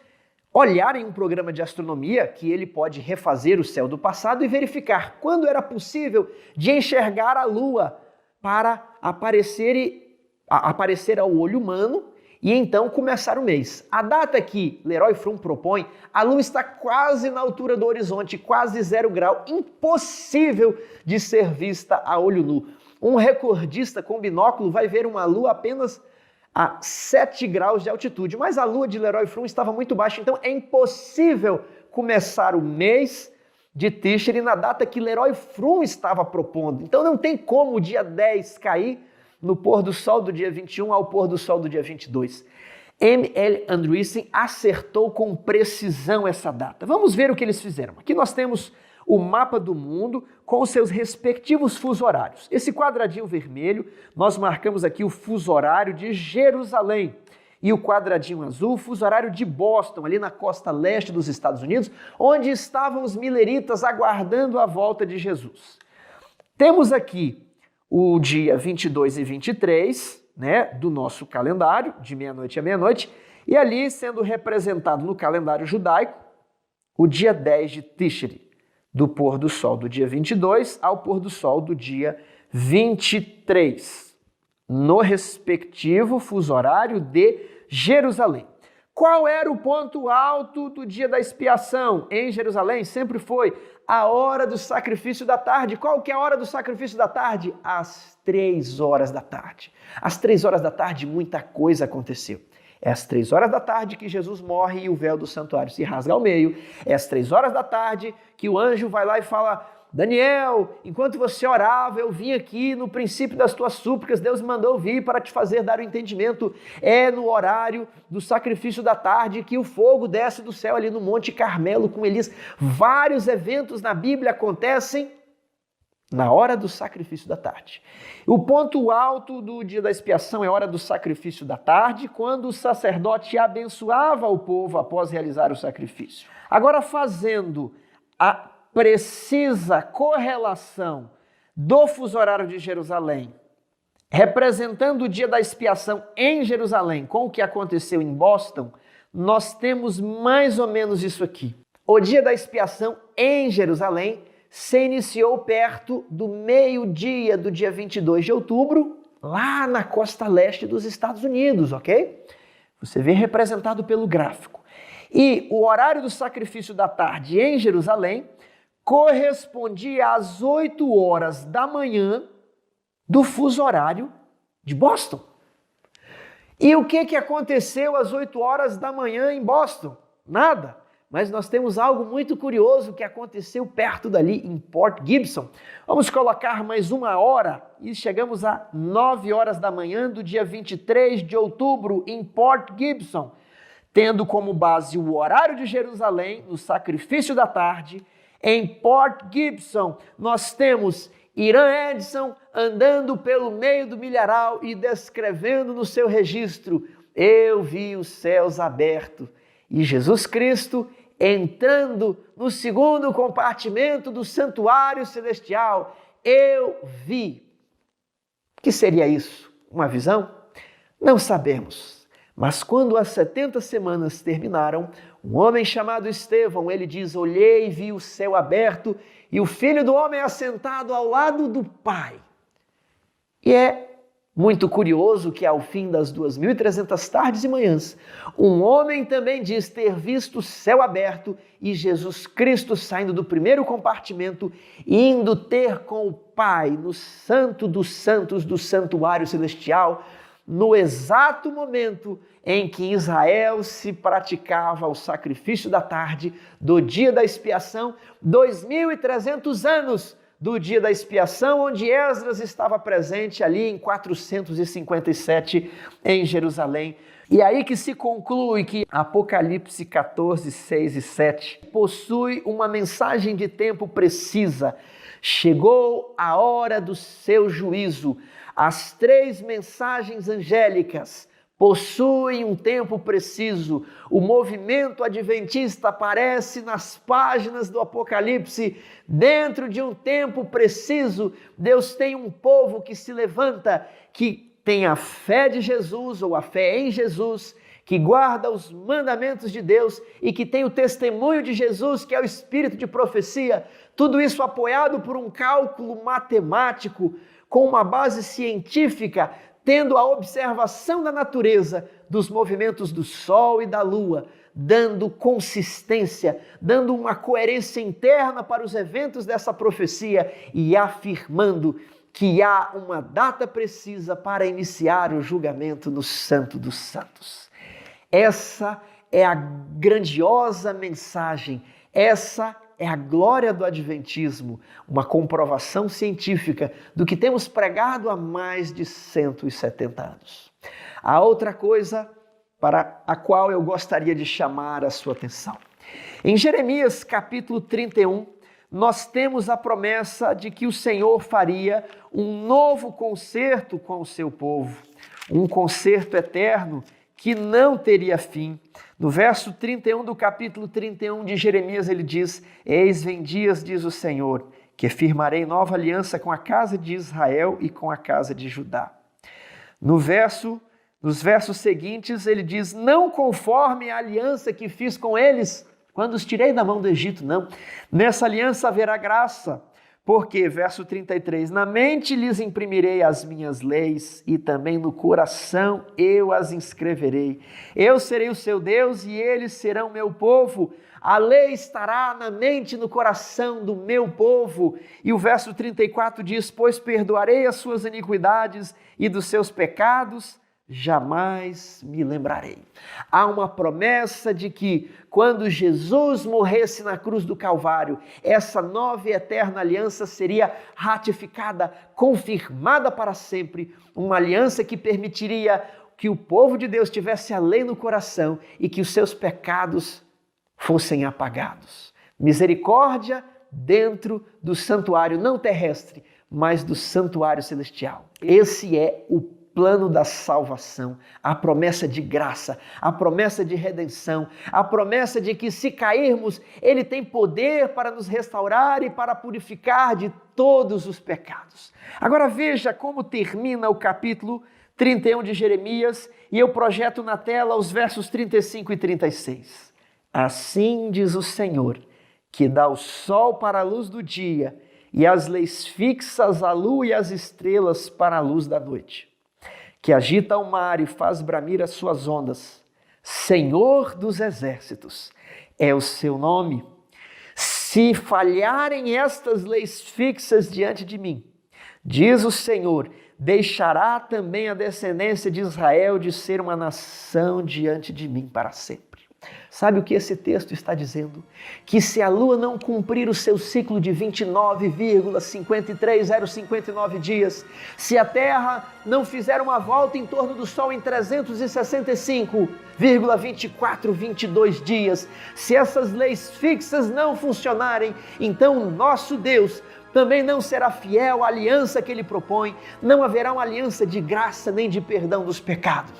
olhar em um programa de astronomia que ele pode refazer o céu do passado e verificar quando era possível de enxergar a Lua para aparecer ao olho humano e então começar o mês. A data que Leroy Frum propõe, a Lua está quase na altura do horizonte, quase 0 grau, impossível de ser vista a olho nu. Um recordista com binóculo vai ver uma Lua apenas a 7 graus de altitude, mas a Lua de Leroy Frum estava muito baixa, então é impossível começar o mês de Tishri na data que Leroy Frum estava propondo. Então não tem como o dia 10 cair no pôr do sol do dia 21 ao pôr do sol do dia 22. M.L. Andreessen acertou com precisão essa data. Vamos ver o que eles fizeram. Aqui nós temos o mapa do mundo com os seus respectivos fuso horários. Esse quadradinho vermelho, nós marcamos aqui o fuso horário de Jerusalém. E o quadradinho azul, o fuso horário de Boston, ali na costa leste dos Estados Unidos, onde estavam os mileritas aguardando a volta de Jesus. Temos aqui o dia 22 e 23, né, do nosso calendário, de meia-noite a meia-noite, E ali sendo representado no calendário judaico o dia 10 de Tishri, do pôr do sol do dia 22 ao pôr do sol do dia 23, no respectivo fuso horário de Jerusalém. Qual era o ponto alto do dia da expiação em Jerusalém? Sempre foi a hora do sacrifício da tarde. Qual que é a hora do sacrifício da tarde? Às 3 horas da tarde. Às 3 horas da tarde, muita coisa aconteceu. É às 3 horas da tarde que Jesus morre e o véu do santuário se rasga ao meio. É às 3 horas da tarde que o anjo vai lá e fala: Daniel, enquanto você orava, eu vim aqui no princípio das tuas súplicas, Deus me mandou vir para te fazer dar o entendimento. É no horário do sacrifício da tarde que o fogo desce do céu ali no Monte Carmelo com Elias. Vários eventos na Bíblia acontecem na hora do sacrifício da tarde. O ponto alto do dia da expiação é a hora do sacrifício da tarde, quando o sacerdote abençoava o povo após realizar o sacrifício. Agora, fazendo a precisa correlação do fuso horário de Jerusalém, representando o dia da expiação em Jerusalém com o que aconteceu em Boston, nós temos mais ou menos isso aqui. O dia da expiação em Jerusalém se iniciou perto do meio-dia do dia 22 de outubro, lá na costa leste dos Estados Unidos, ok? Você vê representado pelo gráfico. E o horário do sacrifício da tarde em Jerusalém correspondia às 8 horas da manhã do fuso horário de Boston. E o que aconteceu às 8 horas da manhã em Boston? Nada. Mas nós temos algo muito curioso que aconteceu perto dali, em Port Gibson. Vamos colocar mais 1 hora e chegamos a 9 horas da manhã do dia 23 de outubro, em Port Gibson, tendo como base o horário de Jerusalém, no sacrifício da tarde. Em Port Gibson, nós temos Irã Edson andando pelo meio do milharal e descrevendo no seu registro: eu vi os céus abertos e Jesus Cristo entrando no segundo compartimento do santuário celestial. Eu vi. O que seria isso? Uma visão? Não sabemos. Mas quando as 70 semanas terminaram, um homem chamado Estevão, ele diz: olhei e vi o céu aberto e o Filho do Homem assentado ao lado do Pai. E é muito curioso que ao fim das 2.300 tardes e manhãs, um homem também diz ter visto o céu aberto e Jesus Cristo saindo do primeiro compartimento e indo ter com o Pai no Santo dos Santos do santuário celestial, no exato momento em que Israel se praticava o sacrifício da tarde do dia da expiação, 2.300 anos do dia da expiação, onde Esdras estava presente ali em 457 em Jerusalém. E aí que se conclui que Apocalipse 14, 6 e 7 possui uma mensagem de tempo precisa. Chegou a hora do seu juízo. As 3 mensagens angélicas possuem um tempo preciso. O movimento adventista aparece nas páginas do Apocalipse. Dentro de um tempo preciso, Deus tem um povo que se levanta, que tem a fé de Jesus ou a fé em Jesus, que guarda os mandamentos de Deus e que tem o testemunho de Jesus, que é o espírito de profecia. Tudo isso apoiado por um cálculo matemático, com uma base científica, tendo a observação da natureza, dos movimentos do Sol e da Lua, dando consistência, dando uma coerência interna para os eventos dessa profecia e afirmando que há uma data precisa para iniciar o julgamento no Santo dos Santos. Essa é a grandiosa mensagem, essa é a glória do Adventismo, uma comprovação científica do que temos pregado há mais de 170 anos. A outra coisa para a qual eu gostaria de chamar a sua atenção. Em Jeremias capítulo 31, nós temos a promessa de que o Senhor faria um novo concerto com o seu povo, um concerto eterno que não teria fim. No verso 31 do capítulo 31 de Jeremias, ele diz: eis vem dias, diz o Senhor, que firmarei nova aliança com a casa de Israel e com a casa de Judá. No verso Nos versos seguintes ele diz: não conforme a aliança que fiz com eles, quando os tirei da mão do Egito, não. Nessa aliança haverá graça, porque, verso 33, na mente lhes imprimirei as minhas leis e também no coração eu as inscreverei. Eu serei o seu Deus e eles serão meu povo. A lei estará na mente e no coração do meu povo. E o verso 34 diz: pois perdoarei as suas iniquidades e dos seus pecados jamais me lembrarei. Há uma promessa de que quando Jesus morresse na cruz do Calvário, essa nova e eterna aliança seria ratificada, confirmada para sempre, uma aliança que permitiria que o povo de Deus tivesse a lei no coração e que os seus pecados fossem apagados. Misericórdia dentro do santuário não terrestre, mas do santuário celestial. Esse é o plano da salvação, a promessa de graça, a promessa de redenção, a promessa de que se cairmos, Ele tem poder para nos restaurar e para purificar de todos os pecados. Agora veja como termina o capítulo 31 de Jeremias e eu projeto na tela os versos 35 e 36. Assim diz o Senhor, que dá o sol para a luz do dia e as leis fixas a lua e as estrelas para a luz da noite, que agita o mar e faz bramir as suas ondas. Senhor dos exércitos é o seu nome. Se falharem estas leis fixas diante de mim, diz o Senhor, deixará também a descendência de Israel de ser uma nação diante de mim para sempre. Sabe o que esse texto está dizendo? Que se a lua não cumprir o seu ciclo de 29,53059 dias, se a terra não fizer uma volta em torno do sol em 365,2422 dias, se essas leis fixas não funcionarem, então o nosso Deus também não será fiel à aliança que Ele propõe, não haverá uma aliança de graça nem de perdão dos pecados.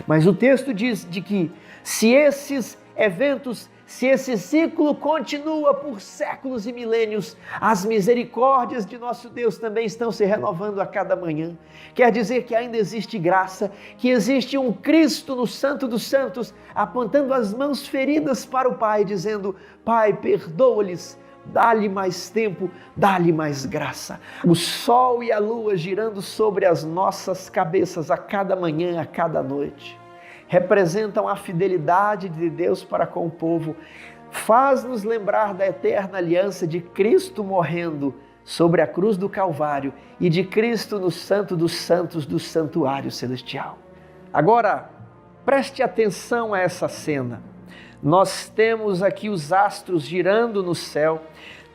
Mas o texto diz de que se esses eventos, se esse ciclo continua por séculos e milênios, as misericórdias de nosso Deus também estão se renovando a cada manhã. Quer dizer que ainda existe graça, que existe um Cristo no Santo dos Santos, apontando as mãos feridas para o Pai, dizendo: Pai, perdoa-lhes, dá-lhe mais tempo, dá-lhe mais graça. O sol e a lua girando sobre as nossas cabeças a cada manhã, a cada noite, representam a fidelidade de Deus para com o povo. Faz-nos lembrar da eterna aliança de Cristo morrendo sobre a cruz do Calvário e de Cristo no Santo dos Santos do santuário celestial. Agora, preste atenção a essa cena. Nós temos aqui os astros girando no céu,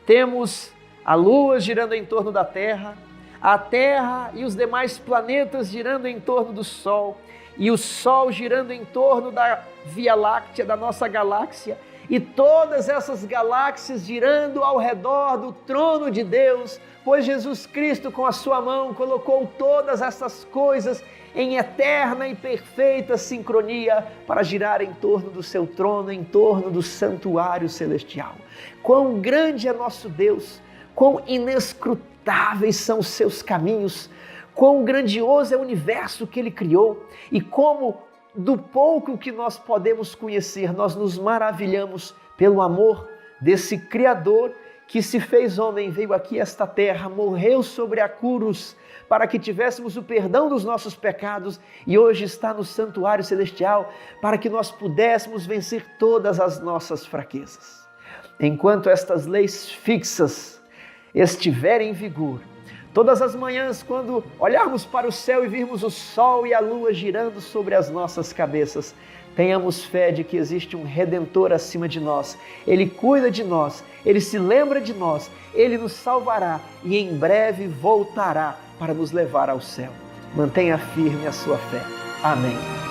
temos a lua girando em torno da terra, a terra e os demais planetas girando em torno do sol, e o sol girando em torno da Via Láctea, da nossa galáxia, e todas essas galáxias girando ao redor do trono de Deus, pois Jesus Cristo com a sua mão colocou todas essas coisas em eterna e perfeita sincronia para girar em torno do seu trono, em torno do santuário celestial. Quão grande é nosso Deus, quão inescrutáveis são os seus caminhos, quão grandioso é o universo que Ele criou e como do pouco que nós podemos conhecer, nós nos maravilhamos pelo amor desse Criador que se fez homem, veio aqui a esta terra, morreu sobre a cruz para que tivéssemos o perdão dos nossos pecados e hoje está no santuário celestial para que nós pudéssemos vencer todas as nossas fraquezas. Enquanto estas leis fixas estiverem em vigor, todas as manhãs, quando olharmos para o céu e virmos o sol e a lua girando sobre as nossas cabeças, tenhamos fé de que existe um Redentor acima de nós. Ele cuida de nós, Ele se lembra de nós, Ele nos salvará e em breve voltará para nos levar ao céu. Mantenha firme a sua fé. Amém.